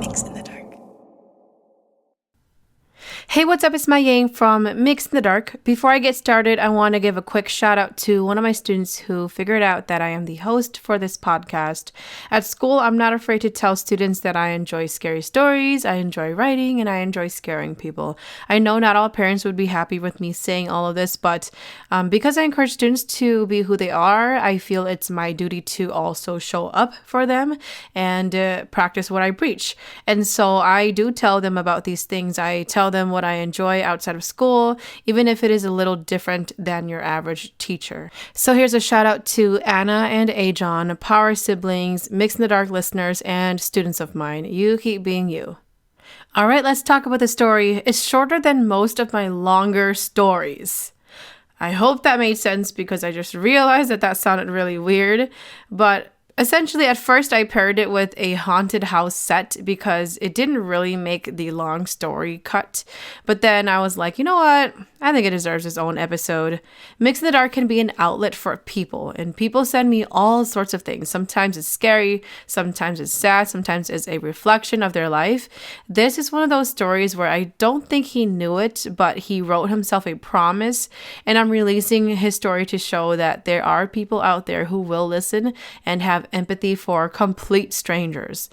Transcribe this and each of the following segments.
Mix in the Dark. Hey, what's up? It's MaiYang from Mix in the Dark. Before I get started, I want to give a quick shout out to one of my students who figured out that I am the host for this podcast. At school, I'm not afraid to tell students that I enjoy scary stories, I enjoy writing, and I enjoy scaring people. I know not all parents would be happy with me saying all of this, but because I encourage students to be who they are, I feel it's my duty to also show up for them and practice what I preach. And so I do tell them about these things. I tell them what I enjoy outside of school, even if it is a little different than your average teacher. So here's a shout out to Anna and Ajon, Power siblings, Mix in the Dark listeners, and students of mine. You keep being you. All right, let's talk about the story. It's shorter than most of my longer stories. I hope that made sense because I just realized that sounded really weird, but essentially, at first, I paired it with a haunted house set because it didn't really make the long story cut. But then I was like, you know what? I think it deserves its own episode. Mix in the Dark can be an outlet for people, and people send me all sorts of things. Sometimes it's scary, sometimes it's sad, sometimes it's a reflection of their life. This is one of those stories where I don't think he knew it, but he wrote himself a promise, and I'm releasing his story to show that there are people out there who will listen and have empathy for complete strangers.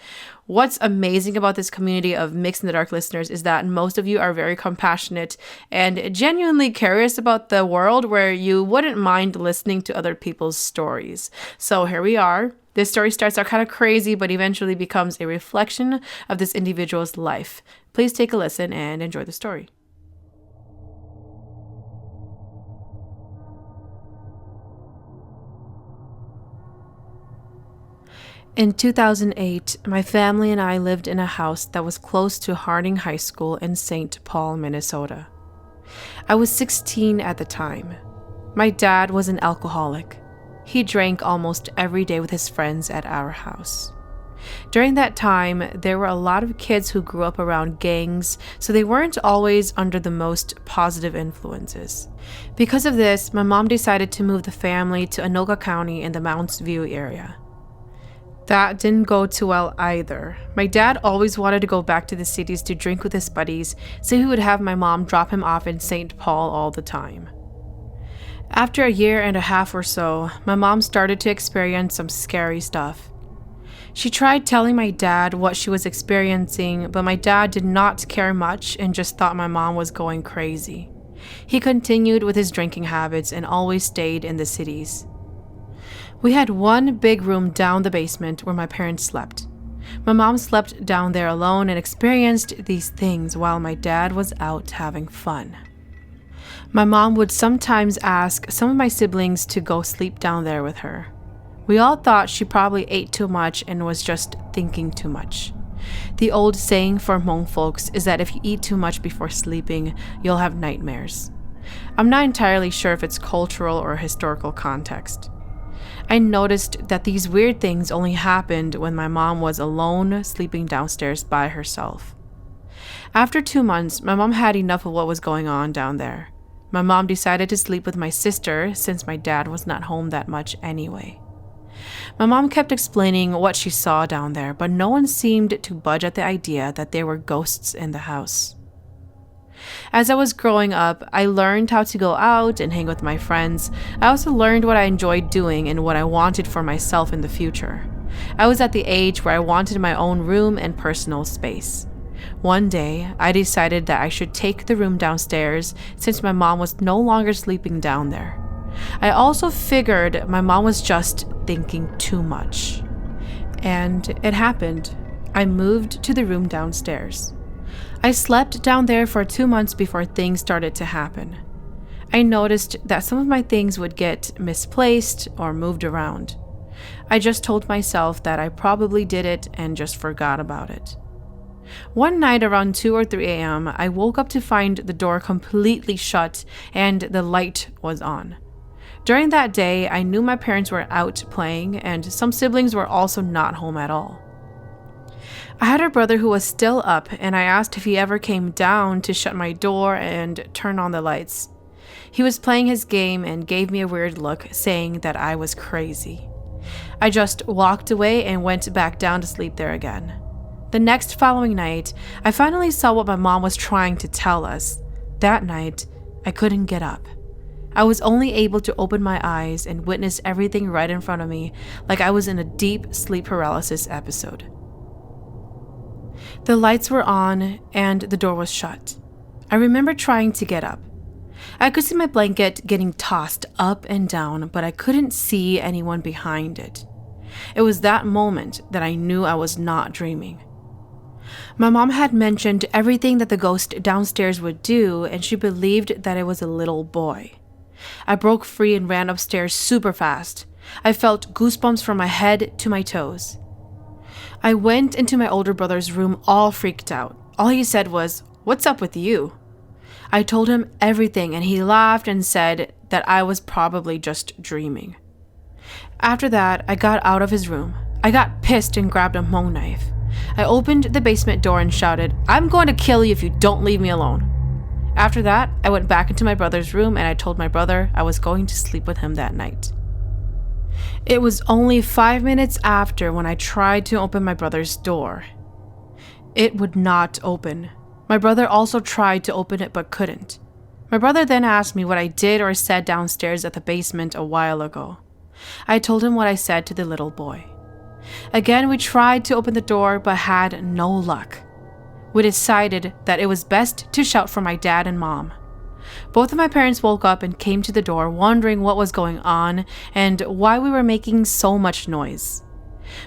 What's amazing about this community of Mix in the Dark listeners is that most of you are very compassionate and genuinely curious about the world where you wouldn't mind listening to other people's stories. So here we are. This story starts out kind of crazy, but eventually becomes a reflection of this individual's life. Please take a listen and enjoy the story. In 2008, my family and I lived in a house that was close to Harding High School in St. Paul, Minnesota. I was 16 at the time. My dad was an alcoholic. He drank almost every day with his friends at our house. During that time, there were a lot of kids who grew up around gangs, so they weren't always under the most positive influences. Because of this, my mom decided to move the family to Anoka County in the Mounts View area. That didn't go too well either. My dad always wanted to go back to the cities to drink with his buddies, so he would have my mom drop him off in St. Paul all the time. After a year and a half or so, my mom started to experience some scary stuff. She tried telling my dad what she was experiencing, but my dad did not care much and just thought my mom was going crazy. He continued with his drinking habits and always stayed in the cities. We had one big room down the basement where my parents slept. My mom slept down there alone and experienced these things while my dad was out having fun. My mom would sometimes ask some of my siblings to go sleep down there with her. We all thought she probably ate too much and was just thinking too much. The old saying for Hmong folks is that if you eat too much before sleeping, you'll have nightmares. I'm not entirely sure if it's cultural or historical context. I noticed that these weird things only happened when my mom was alone sleeping downstairs by herself. After 2 months, my mom had enough of what was going on down there. My mom decided to sleep with my sister since my dad was not home that much anyway. My mom kept explaining what she saw down there, but no one seemed to budge at the idea that there were ghosts in the house. As I was growing up, I learned how to go out and hang with my friends. I also learned what I enjoyed doing and what I wanted for myself in the future. I was at the age where I wanted my own room and personal space. One day, I decided that I should take the room downstairs since my mom was no longer sleeping down there. I also figured my mom was just thinking too much. And it happened. I moved to the room downstairs. I slept down there for 2 months before things started to happen. I noticed that some of my things would get misplaced or moved around. I just told myself that I probably did it and just forgot about it. One night around 2 or 3 a.m., I woke up to find the door completely shut and the light was on. During that day, I knew my parents were out playing and some siblings were also not home at all. I had a brother who was still up, and I asked if he ever came down to shut my door and turn on the lights. He was playing his game and gave me a weird look, saying that I was crazy. I just walked away and went back down to sleep there again. The next following night, I finally saw what my mom was trying to tell us. That night, I couldn't get up. I was only able to open my eyes and witness everything right in front of me, like I was in a deep sleep paralysis episode. The lights were on and the door was shut. I remember trying to get up. I could see my blanket getting tossed up and down, but I couldn't see anyone behind it. It was that moment that I knew I was not dreaming. My mom had mentioned everything that the ghost downstairs would do, and she believed that it was a little boy. I broke free and ran upstairs super fast. I felt goosebumps from my head to my toes. I went into my older brother's room all freaked out. All he said was, "What's up with you?" I told him everything and he laughed and said that I was probably just dreaming. After that, I got out of his room. I got pissed and grabbed a Hmong knife. I opened the basement door and shouted, "I'm going to kill you if you don't leave me alone." After that, I went back into my brother's room and I told my brother I was going to sleep with him that night. It was only 5 minutes after when I tried to open my brother's door. It would not open. My brother also tried to open it but couldn't. My brother then asked me what I did or said downstairs at the basement a while ago. I told him what I said to the little boy. Again, we tried to open the door but had no luck. We decided that it was best to shout for my dad and mom. Both of my parents woke up and came to the door wondering what was going on and why we were making so much noise.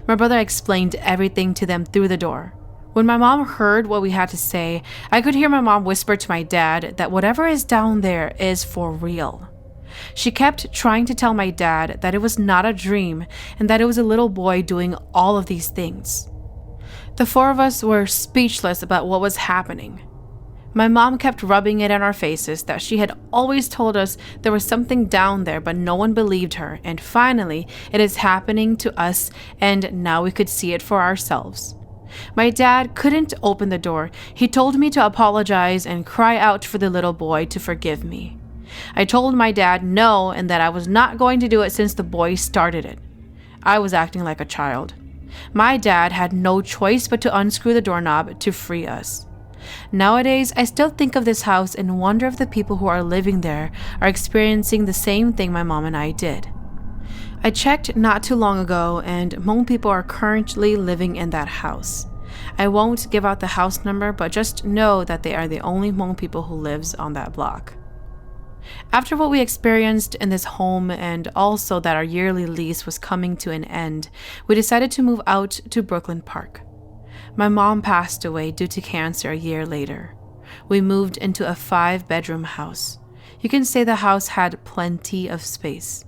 My brother explained everything to them through the door. When my mom heard what we had to say, I could hear my mom whisper to my dad that whatever is down there is for real. She kept trying to tell my dad that it was not a dream and that it was a little boy doing all of these things. The four of us were speechless about what was happening. My mom kept rubbing it in our faces that she had always told us there was something down there, but no one believed her, and finally, it is happening to us, and now we could see it for ourselves. My dad couldn't open the door. He told me to apologize and cry out for the little boy to forgive me. I told my dad no and that I was not going to do it since the boy started it. I was acting like a child. My dad had no choice but to unscrew the doorknob to free us. Nowadays, I still think of this house and wonder if the people who are living there are experiencing the same thing my mom and I did. I checked not too long ago, and Hmong people are currently living in that house. I won't give out the house number, but just know that they are the only Hmong people who lives on that block. After what we experienced in this home, and also that our yearly lease was coming to an end, we decided to move out to Brooklyn Park. My mom passed away due to cancer a year later. We moved into a 5-bedroom house. You can say the house had plenty of space.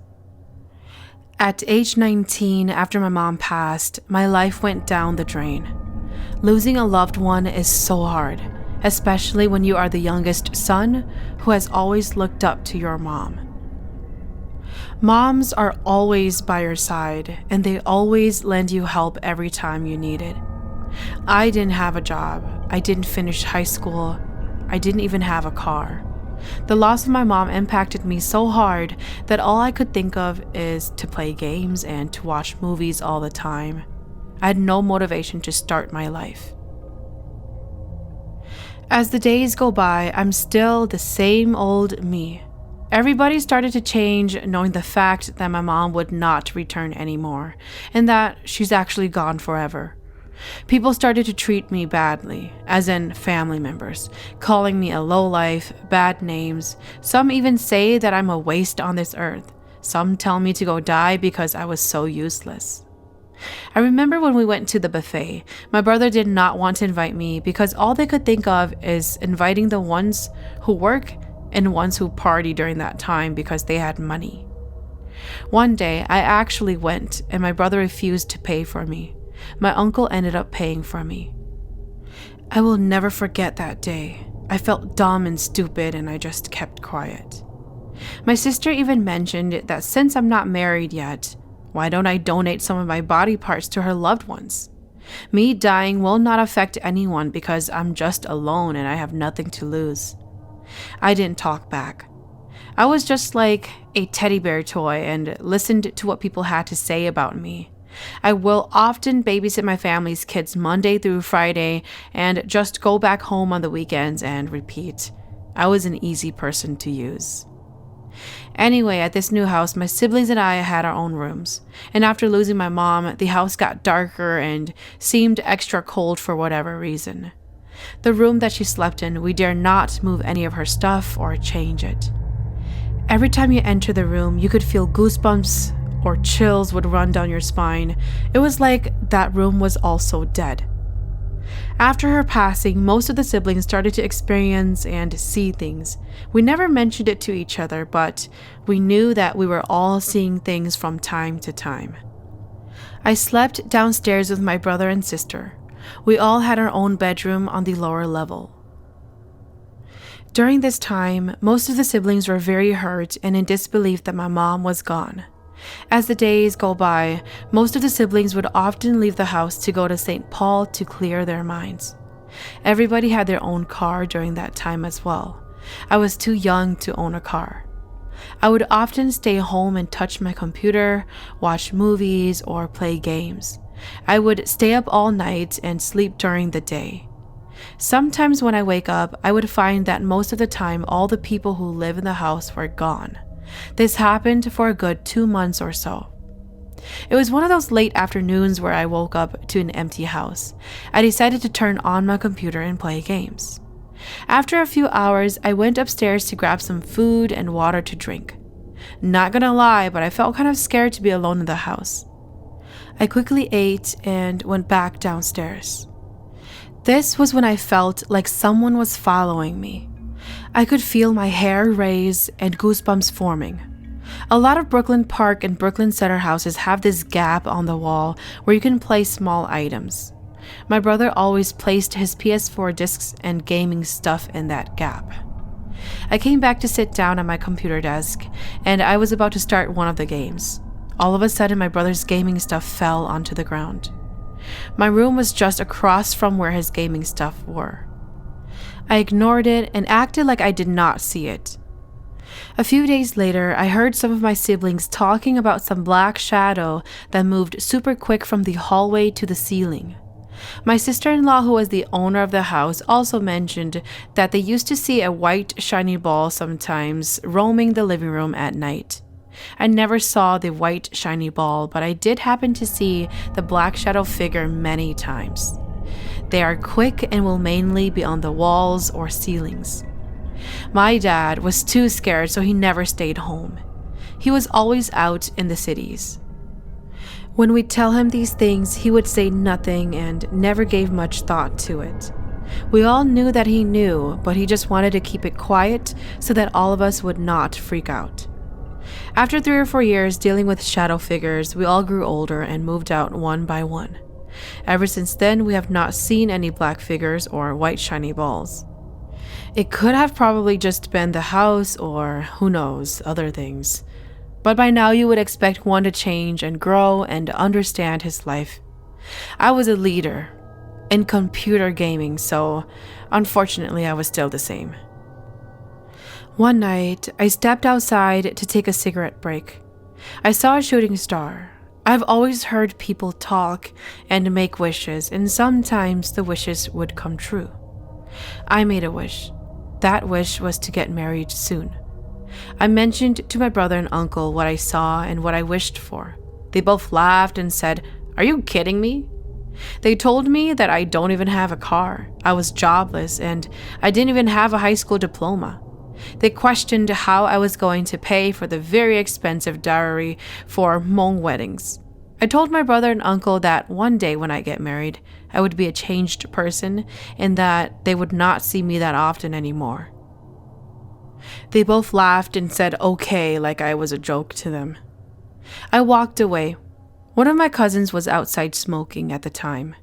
At age 19, after my mom passed, my life went down the drain. Losing a loved one is so hard, especially when you are the youngest son who has always looked up to your mom. Moms are always by your side, and they always lend you help every time you need it. I didn't have a job. I didn't finish high school. I didn't even have a car. The loss of my mom impacted me so hard that all I could think of is to play games and to watch movies all the time. I had no motivation to start my life. As the days go by, I'm still the same old me. Everybody started to change knowing the fact that my mom would not return anymore and that she's actually gone forever. People started to treat me badly, as in family members, calling me a lowlife, bad names. Some even say that I'm a waste on this earth. Some tell me to go die because I was so useless. I remember when we went to the buffet, my brother did not want to invite me because all they could think of is inviting the ones who work and ones who party during that time because they had money. One day, I actually went and my brother refused to pay for me. My uncle ended up paying for me. I will never forget that day. I felt dumb and stupid and I just kept quiet. My sister even mentioned that since I'm not married yet, why don't I donate some of my body parts to her loved ones? Me dying will not affect anyone because I'm just alone and I have nothing to lose. I didn't talk back. I was just like a teddy bear toy and listened to what people had to say about me. I will often babysit my family's kids Monday through Friday and just go back home on the weekends and repeat. I was an easy person to use. Anyway, at this new house, my siblings and I had our own rooms. And after losing my mom, the house got darker and seemed extra cold for whatever reason. The room that she slept in, we dare not move any of her stuff or change it. Every time you enter the room, you could feel goosebumps or chills would run down your spine. It was like that room was also dead. After her passing, most of the siblings started to experience and see things. We never mentioned it to each other, but we knew that we were all seeing things from time to time. I slept downstairs with my brother and sister. We all had our own bedroom on the lower level. During this time, most of the siblings were very hurt and in disbelief that my mom was gone. As the days go by, most of the siblings would often leave the house to go to St. Paul to clear their minds. Everybody had their own car during that time as well. I was too young to own a car. I would often stay home and touch my computer, watch movies, or play games. I would stay up all night and sleep during the day. Sometimes when I wake up, I would find that most of the time all the people who live in the house were gone. This happened for a good 2 months or so. It was one of those late afternoons where I woke up to an empty house. I decided to turn on my computer and play games. After a few hours, I went upstairs to grab some food and water to drink. Not gonna lie, but I felt kind of scared to be alone in the house. I quickly ate and went back downstairs. This was when I felt like someone was following me. I could feel my hair raise and goosebumps forming. A lot of Brooklyn Park and Brooklyn Center houses have this gap on the wall where you can place small items. My brother always placed his PS4 discs and gaming stuff in that gap. I came back to sit down at my computer desk, and I was about to start one of the games. All of a sudden, my brother's gaming stuff fell onto the ground. My room was just across from where his gaming stuff were. I ignored it and acted like I did not see it. A few days later, I heard some of my siblings talking about some black shadow that moved super quick from the hallway to the ceiling. My sister-in-law, who was the owner of the house, also mentioned that they used to see a white shiny ball sometimes roaming the living room at night. I never saw the white shiny ball, but I did happen to see the black shadow figure many times. They are quick and will mainly be on the walls or ceilings. My dad was too scared, so he never stayed home. He was always out in the cities. When we'd tell him these things, he would say nothing and never gave much thought to it. We all knew that he knew, but he just wanted to keep it quiet so that all of us would not freak out. After 3 or 4 years dealing with shadow figures, we all grew older and moved out one by one. Ever since then, we have not seen any black figures or white shiny balls. It could have probably just been the house or, who knows, other things. But by now you would expect one to change and grow and understand his life. I was a leader in computer gaming, so unfortunately I was still the same. One night, I stepped outside to take a cigarette break. I saw a shooting star. I've always heard people talk and make wishes, and sometimes the wishes would come true. I made a wish. That wish was to get married soon. I mentioned to my brother and uncle what I saw and what I wished for. They both laughed and said, "Are you kidding me?" They told me that I don't even have a car, I was jobless, and I didn't even have a high school diploma. They questioned how I was going to pay for the very expensive dowry for Hmong weddings. I told my brother and uncle that one day when I get married, I would be a changed person and that they would not see me that often anymore. They both laughed and said okay like I was a joke to them. I walked away. One of my cousins was outside smoking at the time.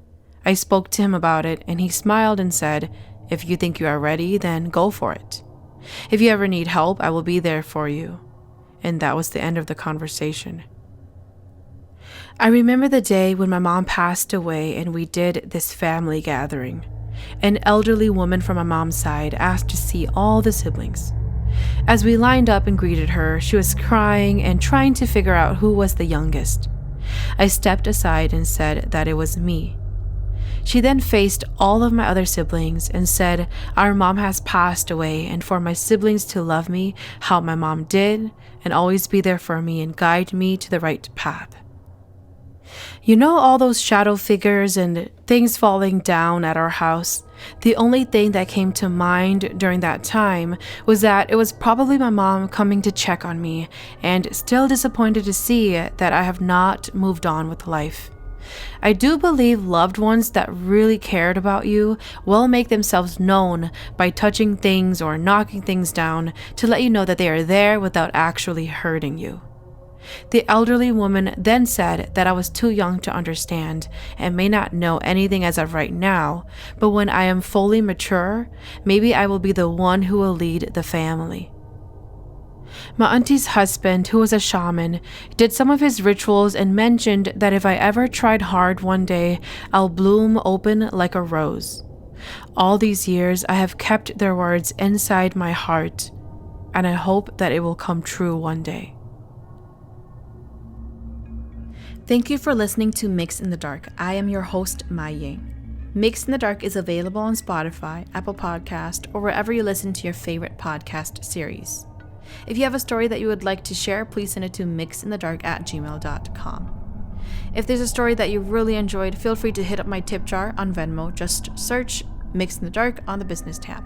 I spoke to him about it and he smiled and said, "If you think you are ready, then go for it. If you ever need help, I will be there for you." And that was the end of the conversation. I remember the day when my mom passed away and we did this family gathering. An elderly woman from my mom's side asked to see all the siblings. As we lined up and greeted her, she was crying and trying to figure out who was the youngest. I stepped aside and said that it was me. She then faced all of my other siblings and said our mom has passed away and for my siblings to love me how my mom did and always be there for me and guide me to the right path. You know all those shadow figures and things falling down at our house? The only thing that came to mind during that time was that it was probably my mom coming to check on me and still disappointed to see that I have not moved on with life. I do believe loved ones that really cared about you will make themselves known by touching things or knocking things down to let you know that they are there without actually hurting you. The elderly woman then said that I was too young to understand and may not know anything as of right now, but when I am fully mature, maybe I will be the one who will lead the family. My auntie's husband, who was a shaman, did some of his rituals and mentioned that if I ever tried hard one day, I'll bloom open like a rose. All these years, I have kept their words inside my heart, and I hope that it will come true one day. Thank you for listening to Mix in the Dark. I am your host, MaiYang. Mix in the Dark is available on Spotify, Apple Podcast, or wherever you listen to your favorite podcast series. If you have a story that you would like to share, please send it to myxinthedark@gmail.com. If there's a story that you really enjoyed, feel free to hit up my tip jar on Venmo. Just search Mix in the Dark on the business tab.